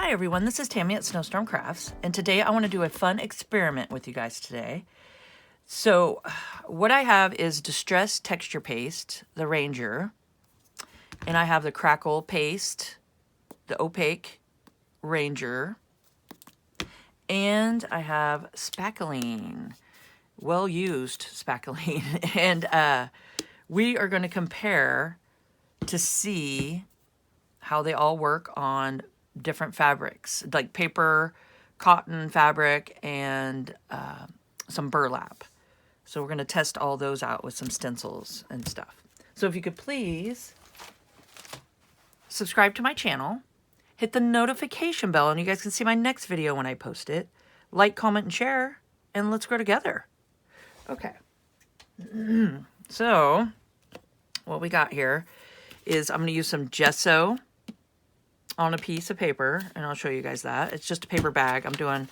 Hi everyone, this is Tammy at Snowstorm Crafts, and today I want to do a fun experiment with you guys today. So what I have is Distress Texture Paste, the Ranger, and I have the Crackle Paste, the Opaque Ranger, and I have Spackling, well-used Spackling, and we are going to compare to see how they all work on different fabrics, like paper, cotton fabric, and some burlap. So we're going to test all those out with some stencils and stuff. So if you could please subscribe to my channel, hit the notification bell, and you guys can see my next video when I post it. Like, comment, and share, and let's grow together. Okay. So what we got here is I'm going to use some gesso on a piece of paper, and I'll show you guys that. It's just a paper bag. I'm doing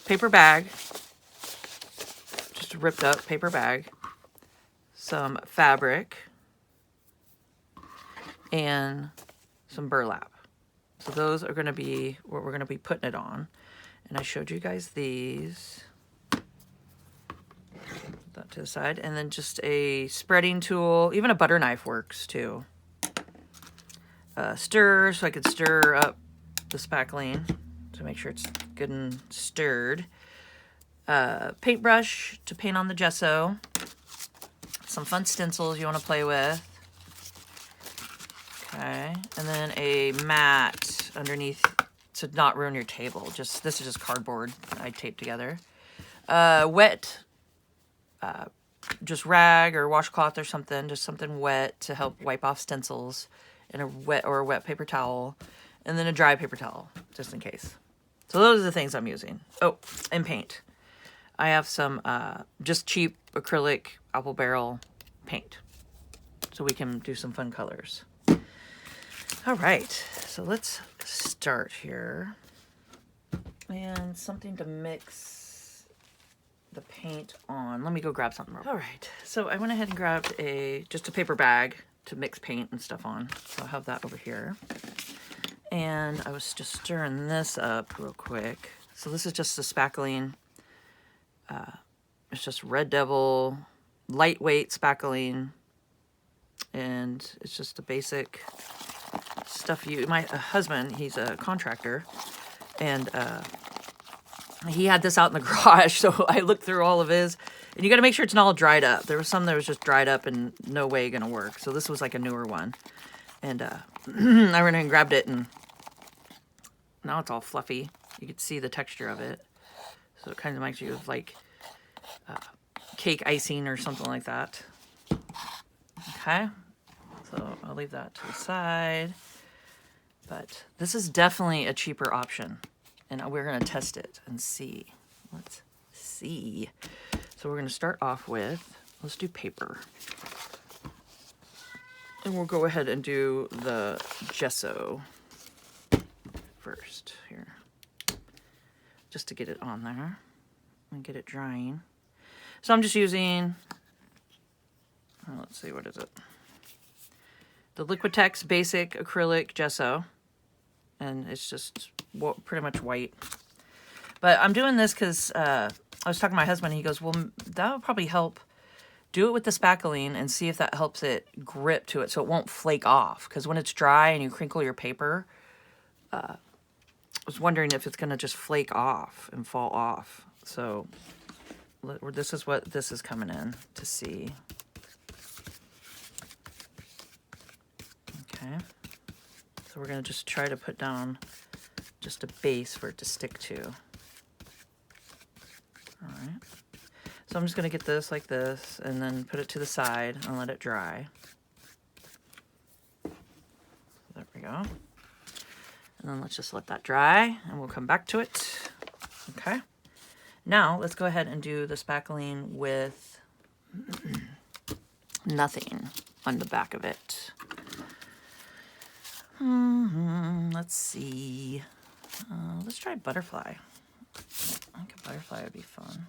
paper bag, just a ripped up paper bag, some fabric, and some burlap. So those are going to be what we're going to be putting it on. And I showed you guys these. Put that to the side. And then just a spreading tool. Even a butter knife works too. Stir, so I could stir up the spackling to make sure it's good and stirred. Paintbrush to paint on the gesso. Some fun stencils you want to play with. Okay, and then a mat underneath to not ruin your table. This is just cardboard I taped together. Wet, just rag or washcloth or something, just something wet to help wipe off stencils. And a wet paper towel, and then a dry paper towel, just in case. So those are the things I'm using. Oh, and paint. I have some just cheap acrylic apple barrel paint, so we can do some fun colors. All right, so let's start here. And something to mix the paint on. Let me go grab something real quick. All right, so I went ahead and grabbed just a paper bag to mix paint and stuff on. So I'll have that over here. And I was just stirring this up real quick. So this is just the spackling. It's just Red Devil, lightweight spackling. And it's just the basic stuff my husband, he's a contractor. And he had this out in the garage. So I looked through all of his. And you got to make sure it's not all dried up. There was some that was just dried up and no way going to work. So this was like a newer one. And I went in and grabbed it, and now it's all fluffy. You can see the texture of it. So it kind of reminds you of like cake icing or something like that. Okay. So I'll leave that to the side. But this is definitely a cheaper option. And we're going to test it and see. Let's see. So we're going to start off with, let's do paper. And we'll go ahead and do the gesso first here. Just to get it on there and get it drying. So I'm just using, let's see, what is it? The Liquitex Basic Acrylic Gesso. And it's just pretty much white. But I'm doing this because I was talking to my husband, and he goes, well, that would probably help. Do it with the spackling and see if that helps it grip to it so it won't flake off. Because when it's dry and you crinkle your paper, I was wondering if it's going to just flake off and fall off. So this is what this is coming in to see. Okay. So we're going to just try to put down just a base for it to stick to. All right. So I'm just going to get this like this and then put it to the side and let it dry. There we go. And then let's just let that dry and we'll come back to it. Okay. Now let's go ahead and do the spackling with nothing on the back of it. Let's see. Let's try butterfly. I think a butterfly would be fun.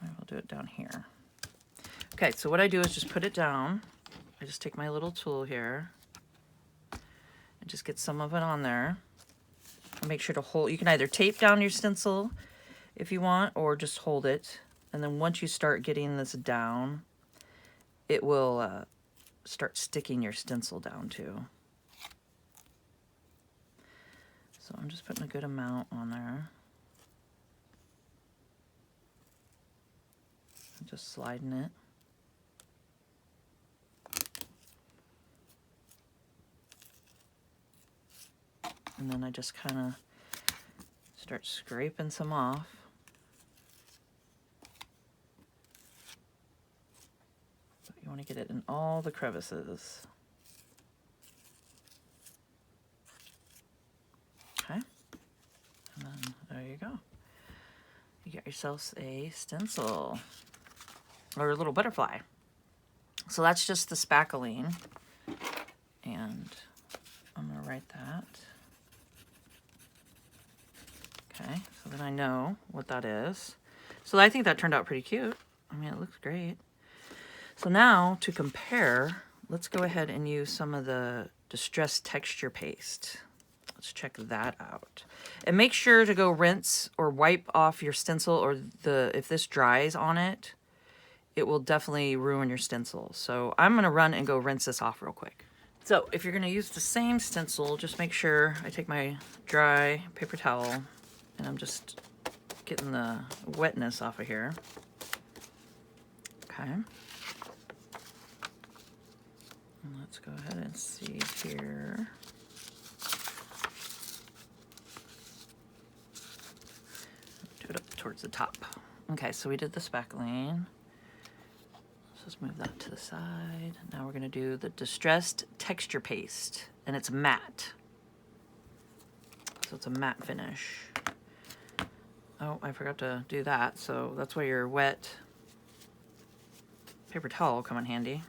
I'll do it down here. Okay, so what I do is just put it down. I just take my little tool here Just get some of it on there. And make sure to hold, you can either tape down your stencil if you want, or just hold it. And then once you start getting this down, it will start sticking your stencil down too. So I'm just putting a good amount on there. Just sliding it. And then I just kind of start scraping some off. But you want to get it in all the crevices. Okay. And then there you go. You get yourselves a stencil or a little butterfly. So that's just the spackling. And I'm going to write that. Okay, so then I know what that is. So I think that turned out pretty cute. I mean, it looks great. So now to compare, let's go ahead and use some of the Distressed Texture Paste. Let's check that out. And make sure to go rinse or wipe off your stencil, or if this dries on it, it will definitely ruin your stencil. So I'm going to run and go rinse this off real quick. So if you're going to use the same stencil, just make sure I take my dry paper towel and I'm just getting the wetness off of here. Okay. And let's go ahead and see here. Do it up towards the top. Okay, so we did the spackling. Let's move that to the side. Now we're going to do the Distressed Texture Paste, and it's matte. So it's a matte finish. Oh, I forgot to do that, so that's why your wet paper towel will come in handy.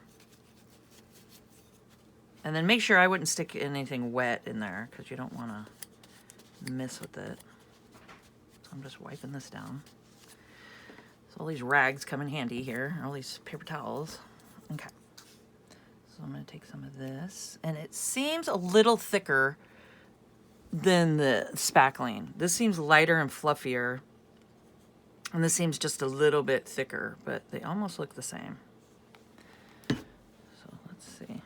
And then make sure I wouldn't stick anything wet in there, because you don't want to mess with it. So I'm just wiping this down. So all these rags come in handy here, all these paper towels. Okay. So I'm going to take some of this, and it seems a little thicker than the spackling. This seems lighter and fluffier, and this seems just a little bit thicker, but they almost look the same. So let's see.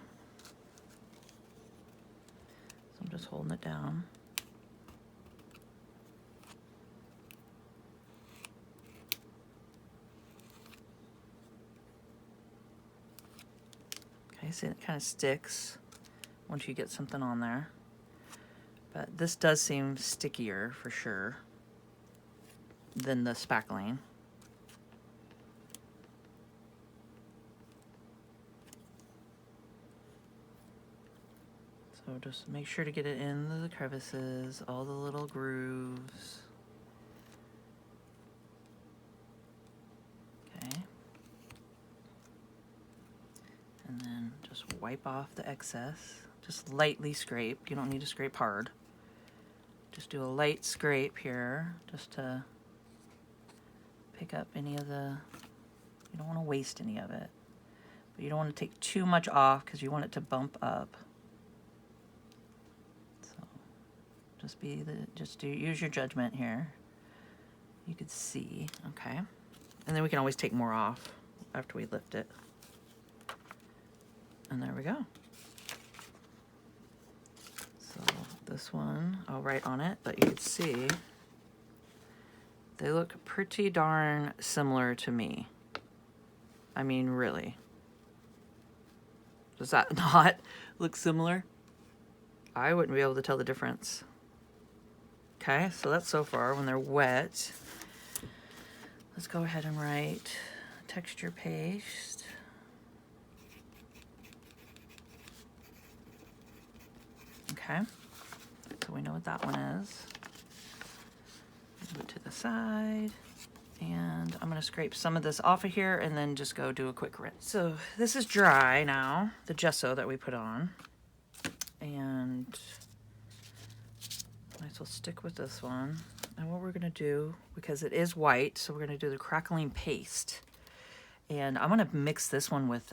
So I'm just holding it down. Okay, see, it kind of sticks once you get something on there. But this does seem stickier for sure than the spackling. So just make sure to get it into the crevices, all the little grooves. Okay. And then just wipe off the excess. Just lightly scrape. You don't need to scrape hard. Just do a light scrape here, just to pick up any of the, you don't want to waste any of it. But you don't want to take too much off because you want it to bump up. So just use your judgment here. You could see, okay. And then we can always take more off after we lift it. And there we go. So this one, I'll write on it, but you can see they look pretty darn similar to me. I mean, really. Does that not look similar? I wouldn't be able to tell the difference. Okay, so that's so far. When they're wet, let's go ahead and write texture paste. Okay, so we know what that one is. Move it to the side, and I'm going to scrape some of this off of here and then just go do a quick rinse. So this is dry now, the gesso that we put on, and might as well stick with this one. And what we're going to do, because it is white, so we're going to do the crackling paste, and I'm going to mix this one with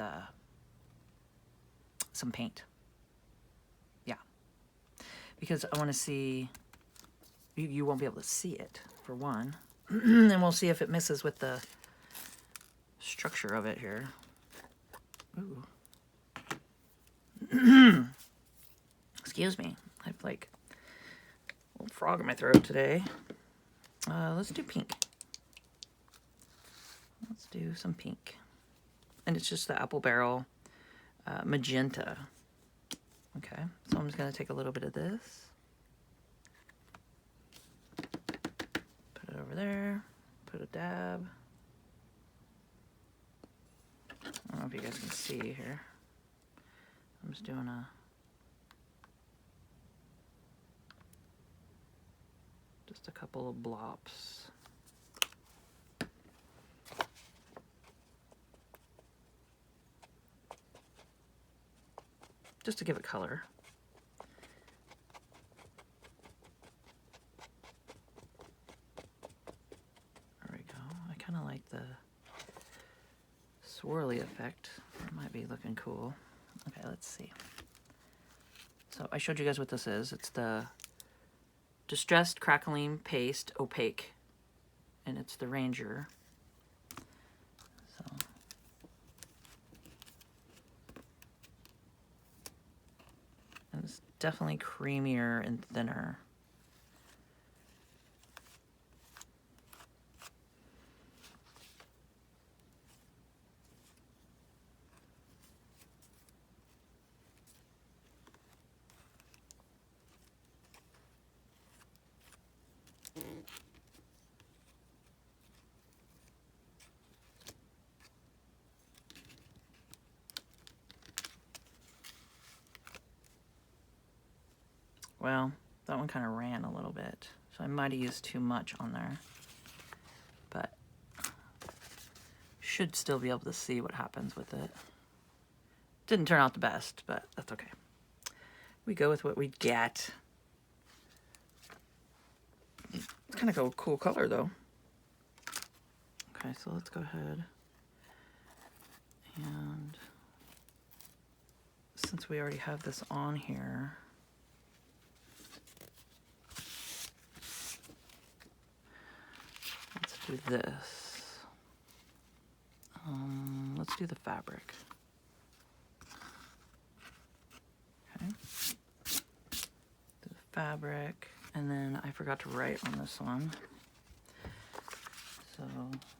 some paint. because I want to see, you won't be able to see it, for one. And we'll see if it misses with the structure of it here. Ooh. Excuse me. I have like a little frog in my throat today. Let's do pink. Let's do some pink. And it's just the apple barrel magenta. Okay, so I'm just going to take a little bit of this. Put it over there. Put a dab. I don't know if you guys can see here. I'm just doing just a couple of blops. Just to give it color. There we go. I kind of like the swirly effect. It might be looking cool. Okay, let's see. So I showed you guys what this is. It's the Distressed Crackling Paste Opaque. And it's the Ranger. So and it's definitely creamier and thinner. Well, that one kind of ran a little bit, so I might have used too much on there. But should still be able to see what happens with it. Didn't turn out the best, but that's okay. We go with what we get. It's kind of a cool color, though. Okay, so let's go ahead and since we already have this on here, let's do this. Let's do the fabric. Okay. The fabric, and then I forgot to write on this one. So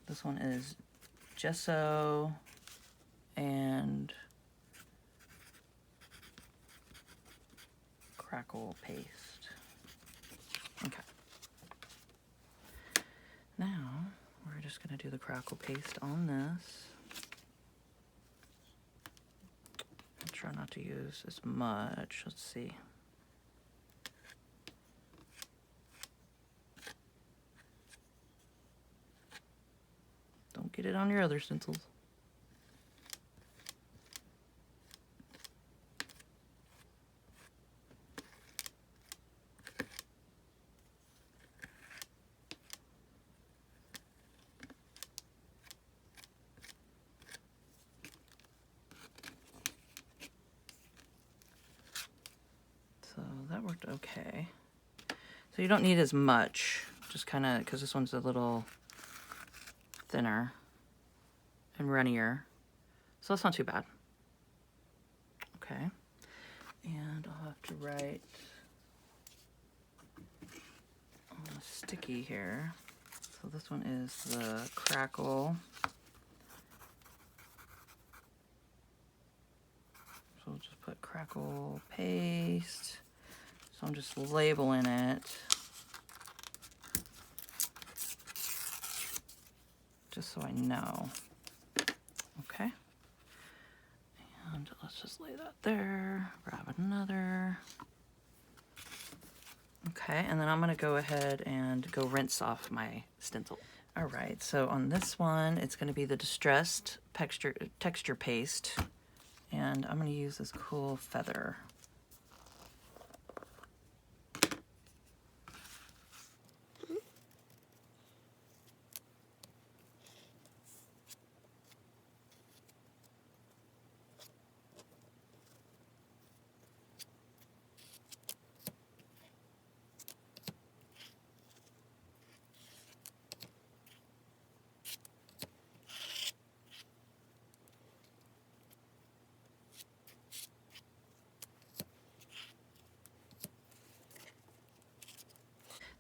this one is gesso and crackle paste. Okay. Now we're just going to do the crackle paste on this. I'll try not to use as much. Let's see. Don't get it on your other stencils. So that worked okay. So you don't need as much, just kind of, because this one's a little thinner and runnier. So that's not too bad. Okay. And I'll have to write on a sticky here. So this one is the crackle. So we'll just put crackle paste. So I'm just labeling it. Just so I know. Okay. And let's just lay that there. Grab another. Okay, and then I'm gonna go ahead and go rinse off my stencil. All right, so on this one, it's gonna be the Distressed texture paste. And I'm gonna use this cool feather.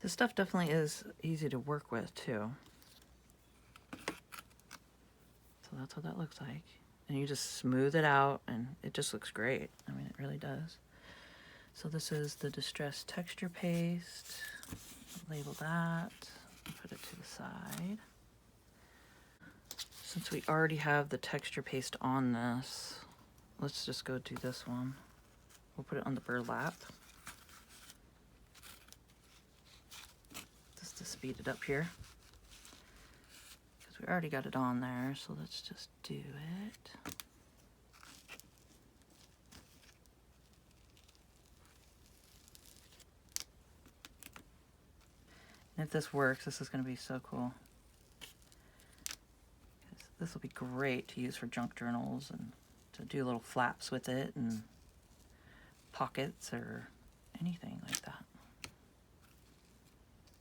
This stuff definitely is easy to work with too. So that's what that looks like. And you just smooth it out and it just looks great. I mean, it really does. So this is the Distress Texture Paste. Label that, put it to the side. Since we already have the texture paste on this, let's just go do this one. We'll put it on the burlap. Just to speed it up here. Because we already got it on there, so let's just do it. And if this works, this is going to be so cool. This will be great to use for junk journals and to do little flaps with it and pockets or anything like that.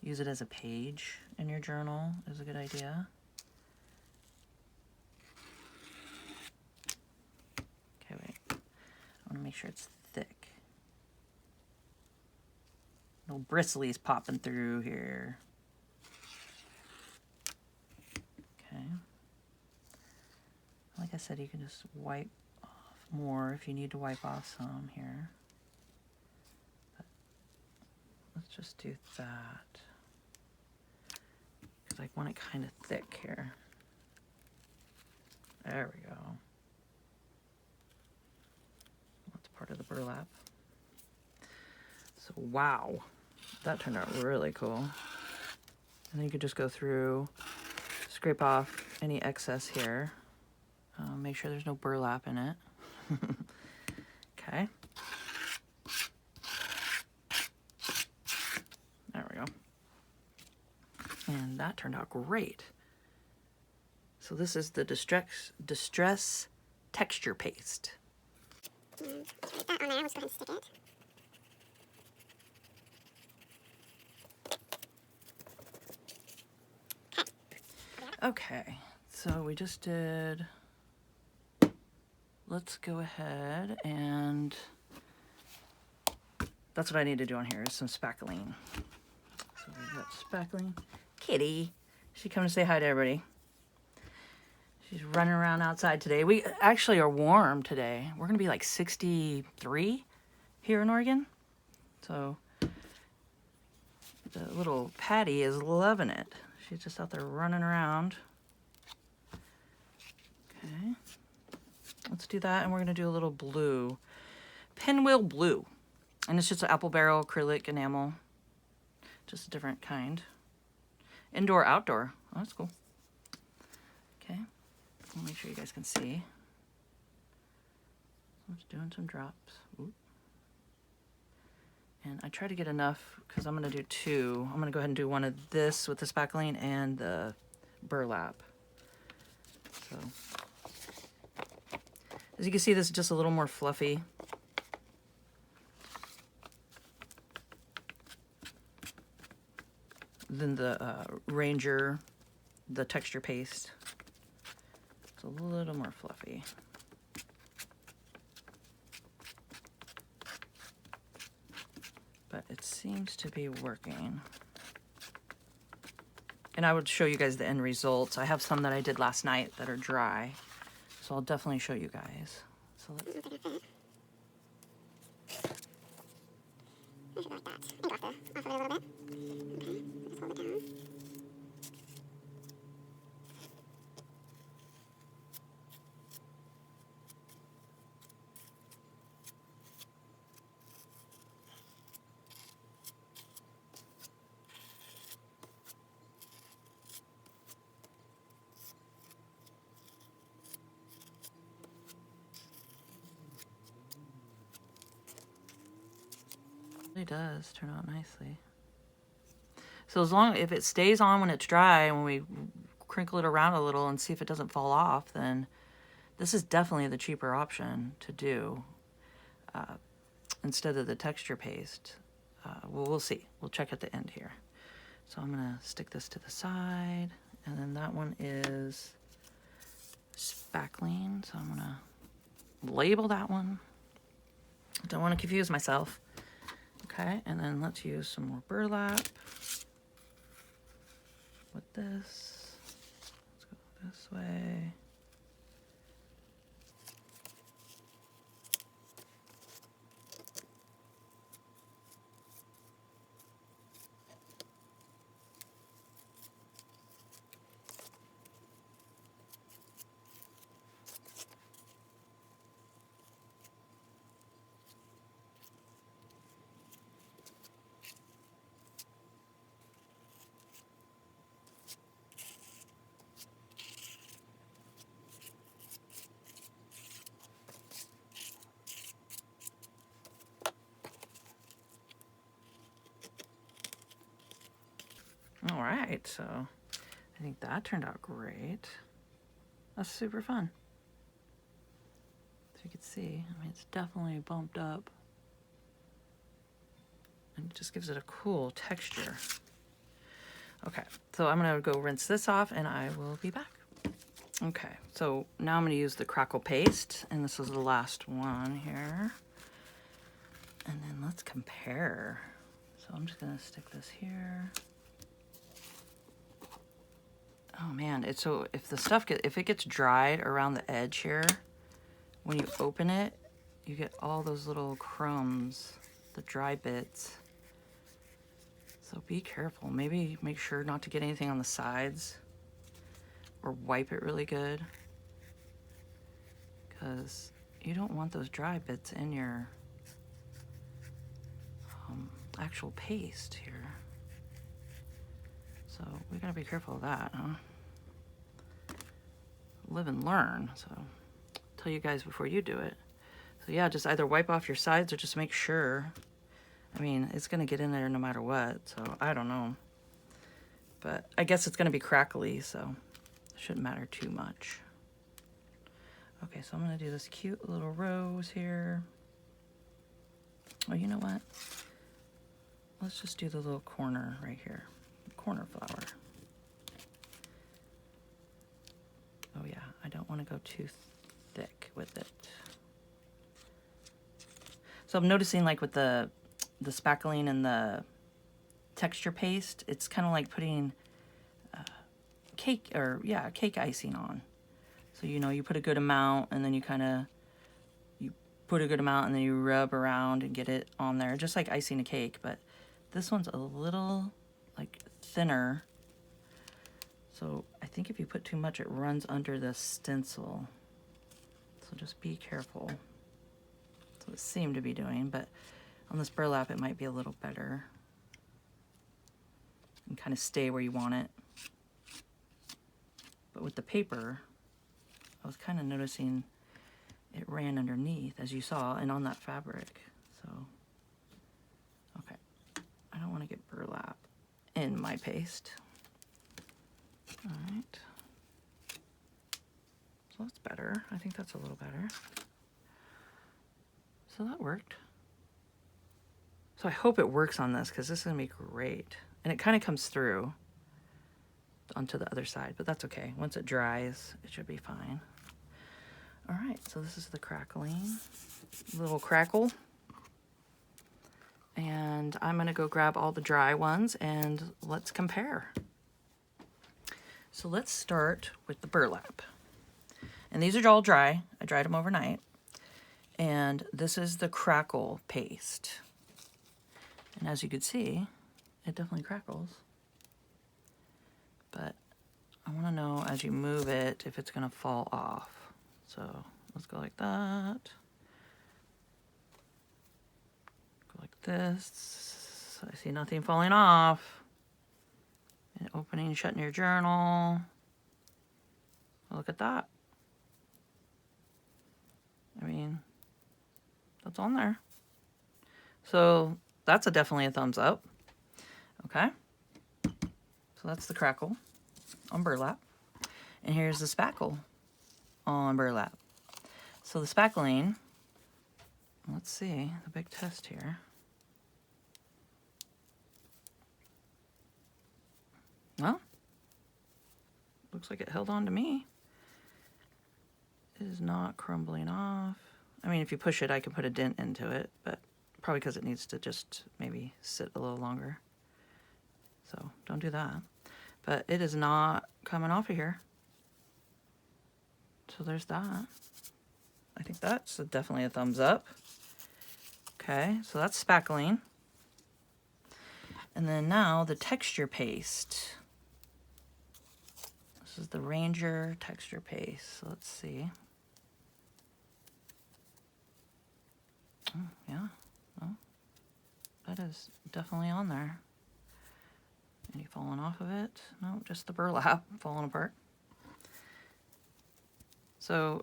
Use it as a page in your journal is a good idea. Okay, wait. I want to make sure it's thick. No bristlies popping through here. Okay. Like I said, you can just wipe off more if you need to wipe off some here. But let's just do that. Because I want it kind of thick here. There we go. That's part of the burlap. So wow, that turned out really cool. And then you could just go through, scrape off any excess here. Make sure there's no burlap in it. Okay. There we go. And that turned out great. So this is the Distress Texture Paste. Put that on there. Let's go ahead and stick it. Okay, so we just did, let's go ahead and, that's what I need to do on here is some spackling. So we've got spackling. Kitty, she come to say hi to everybody. She's running around outside today. We actually are warm today. We're gonna be like 63 here in Oregon. So the little Patty is loving it. She's just out there running around. Okay, let's do that, and we're gonna do a little blue. Pinwheel blue. And it's just an apple barrel acrylic enamel. Just a different kind. Indoor, outdoor. Oh, that's cool. Okay, I'll make sure you guys can see. I'm just doing some drops. Ooh. And I try to get enough because I'm going to do two. I'm going to go ahead and do one of this with the spackling and the burlap. So, as you can see, this is just a little more fluffy. Than the Ranger, the texture paste. It's a little more fluffy. But it seems to be working. And I would show you guys the end results. I have some that I did last night that are dry. So I'll definitely show you guys. So let's... I should like that. And go off of it a little bit. Okay, just hold it down. It really does turn out nicely. So as long if it stays on when it's dry, and when we crinkle it around a little and see if it doesn't fall off, then this is definitely the cheaper option to do instead of the texture paste. Well, we'll see. We'll check at the end here. So I'm gonna stick this to the side, and then that one is spackling. So I'm gonna label that one. Don't want to confuse myself. Okay, and then let's use some more burlap. this. Let's go this way. All right, so I think that turned out great. That's super fun. As you can see, I mean, it's definitely bumped up. And it just gives it a cool texture. Okay, so I'm gonna go rinse this off and I will be back. Okay, so now I'm gonna use the Crackle paste, and this is the last one here. And then let's compare. So I'm just gonna stick this here. Oh man, it's so, if the stuff if it gets dried around the edge here, when you open it, you get all those little crumbs, the dry bits. So be careful. Maybe make sure not to get anything on the sides, or wipe it really good, because you don't want those dry bits in your actual paste here. So we gotta be careful of that, huh? Live and learn, so tell you guys before you do it. So yeah, just either wipe off your sides or just make sure. I mean, it's gonna get in there no matter what, so I don't know. But I guess it's gonna be crackly, so it shouldn't matter too much. Okay, so I'm gonna do this cute little rose here. Oh, you know what? Let's just do the little corner right here. Corner flower. Oh yeah, I don't want to go too thick with it. So I'm noticing, like with the spackling and the texture paste, it's kind of like putting cake icing on. So you know, you put a good amount and then you put a good amount and then you rub around and get it on there, just like icing a cake. But this one's a little like thinner, so I think if you put too much, it runs under the stencil. So just be careful. So it seemed to be doing, but on this burlap it might be a little better and kind of stay where you want it. But with the paper, I was kind of noticing it ran underneath, as you saw, and on that fabric. So, okay, I don't want to get burlap in my paste. All right, so that's better. I think that's a little better. So that worked. So I hope it works on this, because this is gonna be great. And it kind of comes through onto the other side, but that's okay. Once it dries, it should be fine. All right, so this is the crackling, little crackle. And I'm gonna go grab all the dry ones and let's compare. So let's start with the burlap. And these are all dry. I dried them overnight. And this is the Crackle paste. And as you can see, it definitely crackles. But I wanna know as you move it if it's gonna fall off. So let's go like that. Go like this. I see nothing falling off. And opening and shutting your journal. Look at that. I mean, that's on there. So that's definitely a thumbs up. Okay. So that's the Crackle on burlap. And here's the spackle on burlap. So the spackling, let's see, the big test here. Well, looks like it held on to me. It is not crumbling off. I mean, if you push it, I can put a dent into it, but probably because it needs to just maybe sit a little longer. So don't do that. but it is not coming off of here. So there's that. I think that's definitely a thumbs up. Okay, so that's spackling. And then now the texture paste. This is the Ranger texture paste. So let's see. Oh, yeah, well, that is definitely on there. Any falling off of it? No, just the burlap falling apart. So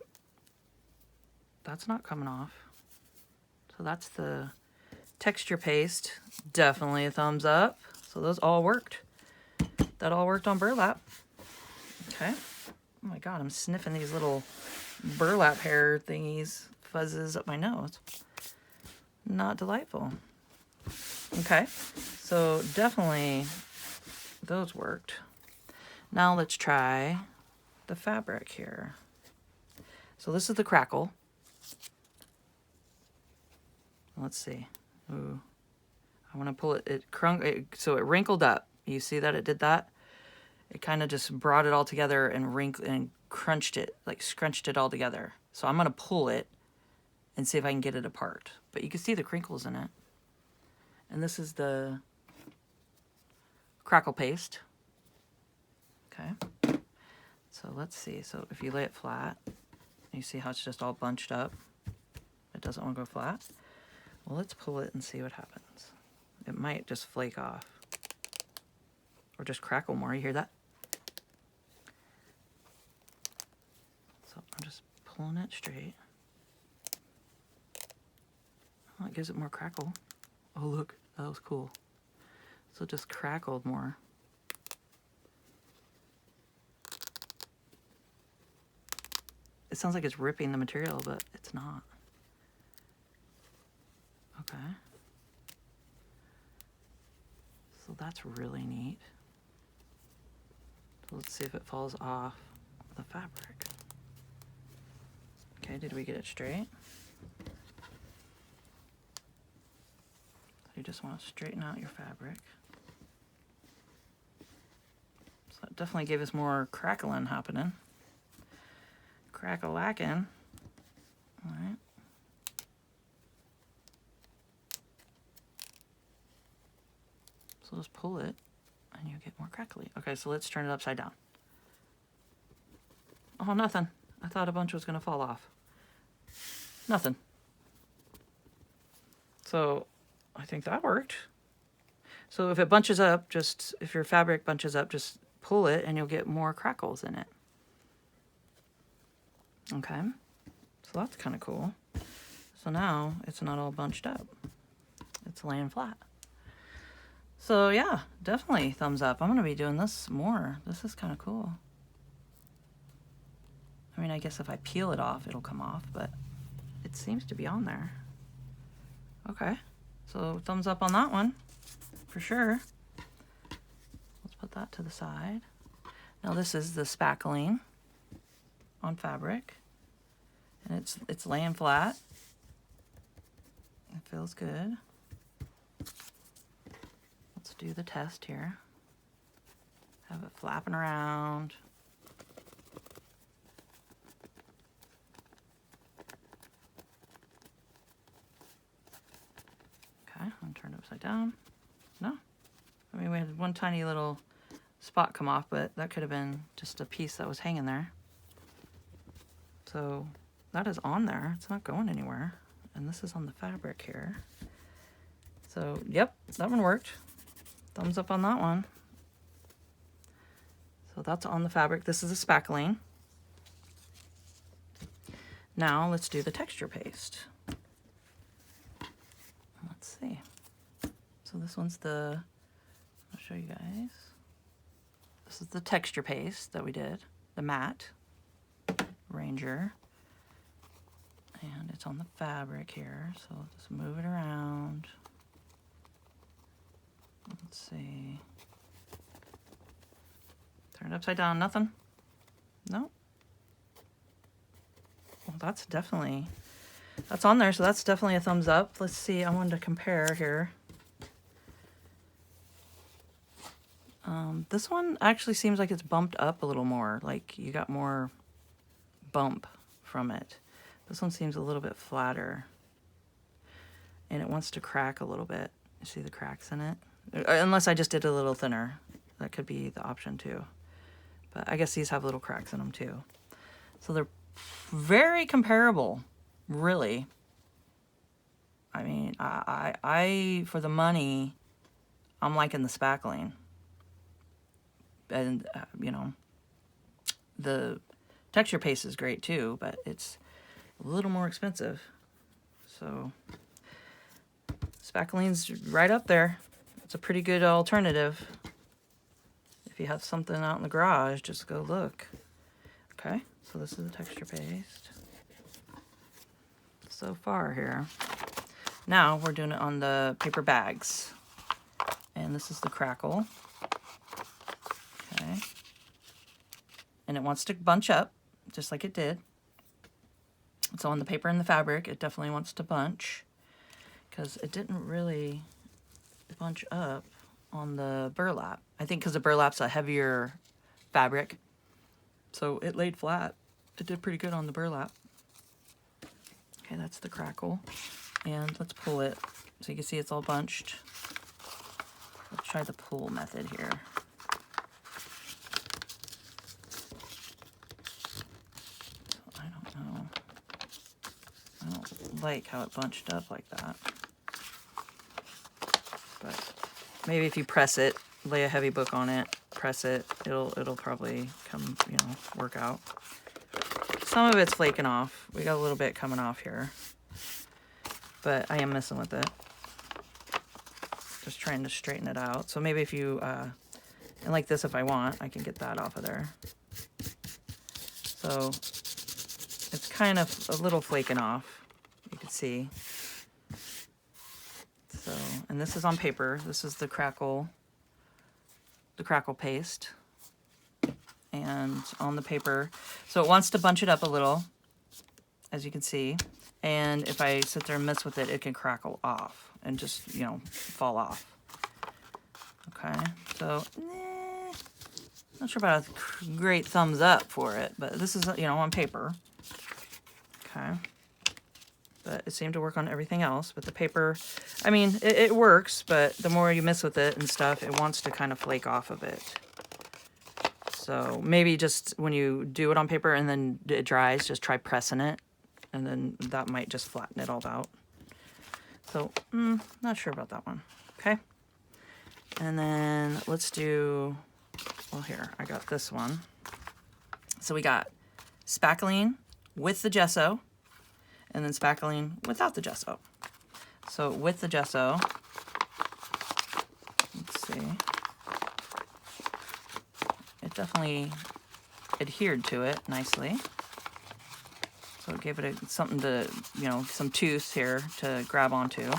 that's not coming off. So that's the texture paste. Definitely a thumbs up. So those all worked. That all worked on burlap. Okay. Oh my God, I'm sniffing these little burlap hair thingies, fuzzes up my nose. Not delightful. Okay, so definitely those worked. Now let's try the fabric here. So this is the crackle. Let's see. Ooh, I want to pull it. So it wrinkled up. You see that it did that? It kind of just brought it all together and wrinkled and crunched it, like scrunched it all together. So I'm gonna pull it and see if I can get it apart. But you can see the crinkles in it. And this is the crackle paste. Okay. So let's see. So if you lay it flat, you see how it's just all bunched up. It doesn't want to go flat. Well, let's pull it and see what happens. It might just flake off. Or just crackle more. You hear that? So I'm just pulling it straight. Oh, it gives it more crackle. Oh, look. That was cool. So it just crackled more. It sounds like it's ripping the material, but it's not. Okay. So that's really neat. So let's see if it falls off the fabric. Okay, did we get it straight? So you just want to straighten out your fabric. So it definitely gave us more crackling happening. Crack-a-lackin'. All right. So just pull it and you get more crackly. Okay, so let's turn it upside down. Oh, nothing. I thought a bunch was gonna fall off. Nothing. So I think that worked. So if it bunches up, if your fabric bunches up, just pull it and you'll get more crackles in it. Okay, so that's kind of cool. So now it's not all bunched up. It's laying flat. So yeah, definitely thumbs up. I'm gonna be doing this more. This is kind of cool. I mean, I guess if I peel it off, it'll come off, but it seems to be on there. Okay, so thumbs up on that one, for sure. Let's put that to the side. Now this is the spackling on fabric, and it's laying flat. It feels good. Let's do the test here. Have it flapping around. Okay, I'm gonna turn it upside down. No, I mean, we had one tiny little spot come off, but that could have been just a piece that was hanging there. So that is on there. It's not going anywhere. And this is on the fabric here. So, yep, that one worked. Thumbs up on that one. So that's on the fabric. This is a spackling. Now let's do the texture paste. Let's see. So this one's I'll show you guys. This is the texture paste that we did, the matte Ranger. And it's on the fabric here, so I'll just move it around. Let's see. Turn it upside down, nothing? No? Well, that's on there, so that's definitely a thumbs up. Let's see, I wanted to compare here. This one actually seems like it's bumped up a little more, like you got more bump from it. This one seems a little bit flatter. And it wants to crack a little bit. You see the cracks in it? Unless I just did a little thinner. That could be the option too. But I guess these have little cracks in them too. So they're very comparable, really. I mean, I for the money, I'm liking the spackling. And, you know, the texture paste is great too, but it's a little more expensive. So spackling's right up there. It's a pretty good alternative. If you have something out in the garage, just go look. Okay, so this is the texture paste. So far here. Now we're doing it on the paper bags. And this is the crackle. Okay. And it wants to bunch up, just like it did. So on the paper and the fabric, it definitely wants to bunch, because it didn't really bunch up on the burlap. I think because the burlap's a heavier fabric, so it laid flat. It did pretty good on the burlap. Okay, that's the crackle. And let's pull it so you can see it's all bunched. Let's try the pull method here. I don't know. I don't like how it bunched up like that. But maybe if you press it, lay a heavy book on it, press it, it'll probably come, you know, work out. Some of it's flaking off. We got a little bit coming off here. But I am messing with it. Just trying to straighten it out. So maybe if you, and like this if I want, I can get that off of there. So it's kind of a little flaking off, you can see. So, and this is on paper. This is the crackle paste. And on the paper, so it wants to bunch it up a little, as you can see. And if I sit there and mess with it, it can crackle off and just, you know, fall off. Okay, so, not sure about a great thumbs up for it, but this is, you know, on paper. Okay. But it seemed to work on everything else. But the paper, I mean, it works, but the more you mess with it and stuff, it wants to kind of flake off of it. So maybe just when you do it on paper and then it dries, just try pressing it. And then that might just flatten it all out. So, not sure about that one. Okay. And then let's do, well, here, I got this one. So we got spackling with the gesso, and then spackling without the gesso. So with the gesso, let's see, it definitely adhered to it nicely. So it gave it something to, you know, some tooth here to grab onto.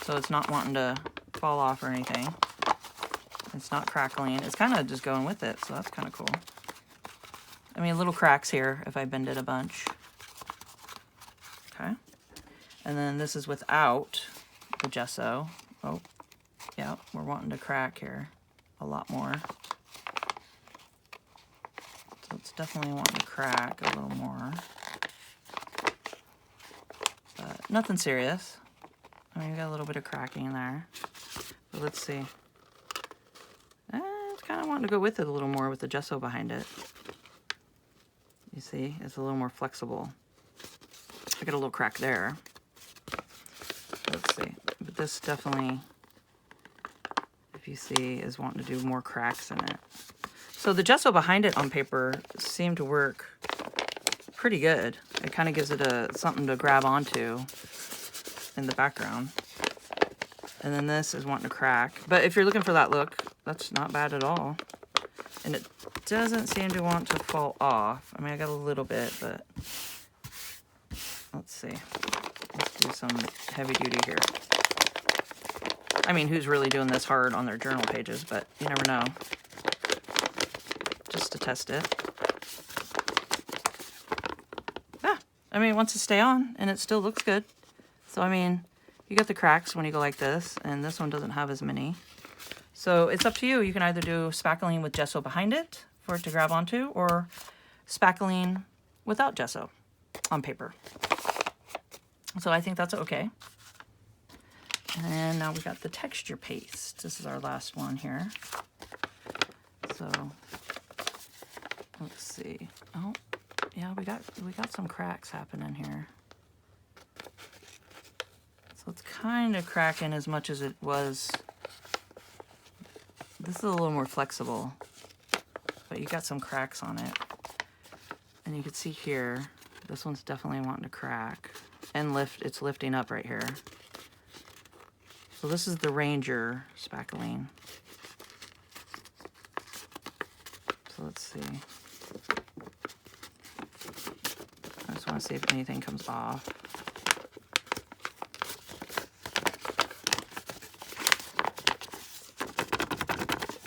So it's not wanting to fall off or anything. It's not crackling. It's kind of just going with it, so that's kind of cool. I mean, little cracks here if I bend it a bunch. Okay. And then this is without the gesso. Oh, yeah, we're wanting to crack here a lot more. So it's definitely wanting to crack a little more. But nothing serious. I mean, we got a little bit of cracking in there. But let's see. It's kind of wanting to go with it a little more with the gesso behind it. You see, it's a little more flexible. I got a little crack there. Let's see. But this definitely, if you see, is wanting to do more cracks in it. So the gesso behind it on paper seemed to work pretty good. It kind of gives it something to grab onto in the background. And then this is wanting to crack. But if you're looking for that look, that's not bad at all. And it doesn't seem to want to fall off. I mean, I got a little bit, but let's see. Let's do some heavy duty here. I mean, who's really doing this hard on their journal pages, but you never know. Just to test it. I mean, it wants to stay on, and it still looks good. So, I mean, you get the cracks when you go like this, and this one doesn't have as many. So it's up to you. You can either do spackling with gesso behind it for it to grab onto, or spackling without gesso on paper. So I think that's okay. And now we got the texture paste. This is our last one here. So let's see. Oh, yeah, we got some cracks happening here. So it's kind of cracking as much as it was. This is a little more flexible, but you got some cracks on it. And you can see here, this one's definitely wanting to crack and lift. It's lifting up right here. So this is the Ranger spackling. So let's see. I just want to see if anything comes off.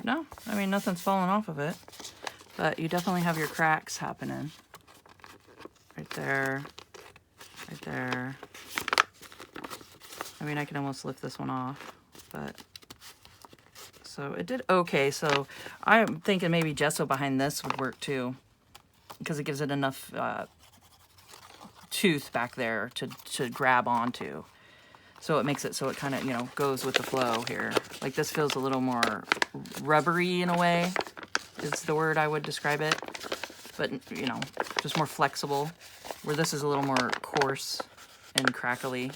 No, I mean, nothing's falling off of it, but you definitely have your cracks happening. Right there, right there. I mean, I can almost lift this one off, but so it did okay. So I'm thinking maybe gesso behind this would work too, because it gives it enough tooth back there to grab onto. So it makes it so it kind of, you know, goes with the flow here. Like this feels a little more rubbery in a way, is the word I would describe it. But, you know, just more flexible, where this is a little more coarse and crackly.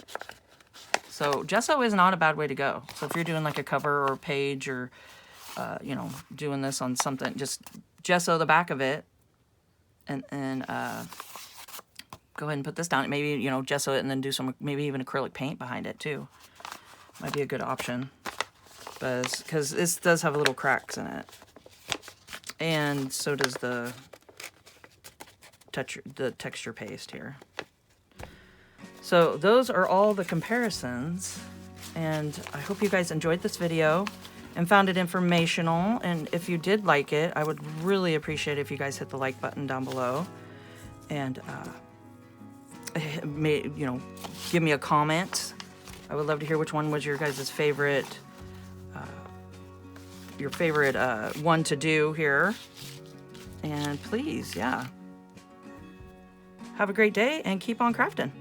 So gesso is not a bad way to go. So if you're doing like a cover or a page or, you know, doing this on something, just gesso the back of it and go ahead and put this down. Maybe, you know, gesso it and then do some, maybe even acrylic paint behind it too. Might be a good option. Because this does have little cracks in it. And so does the texture paste here. So those are all the comparisons. And I hope you guys enjoyed this video and found it informational. And if you did like it, I would really appreciate it if you guys hit the like button down below. And, you know, give me a comment. I would love to hear which one was your guys' favorite, one to do here. And please, yeah. Have a great day and keep on crafting.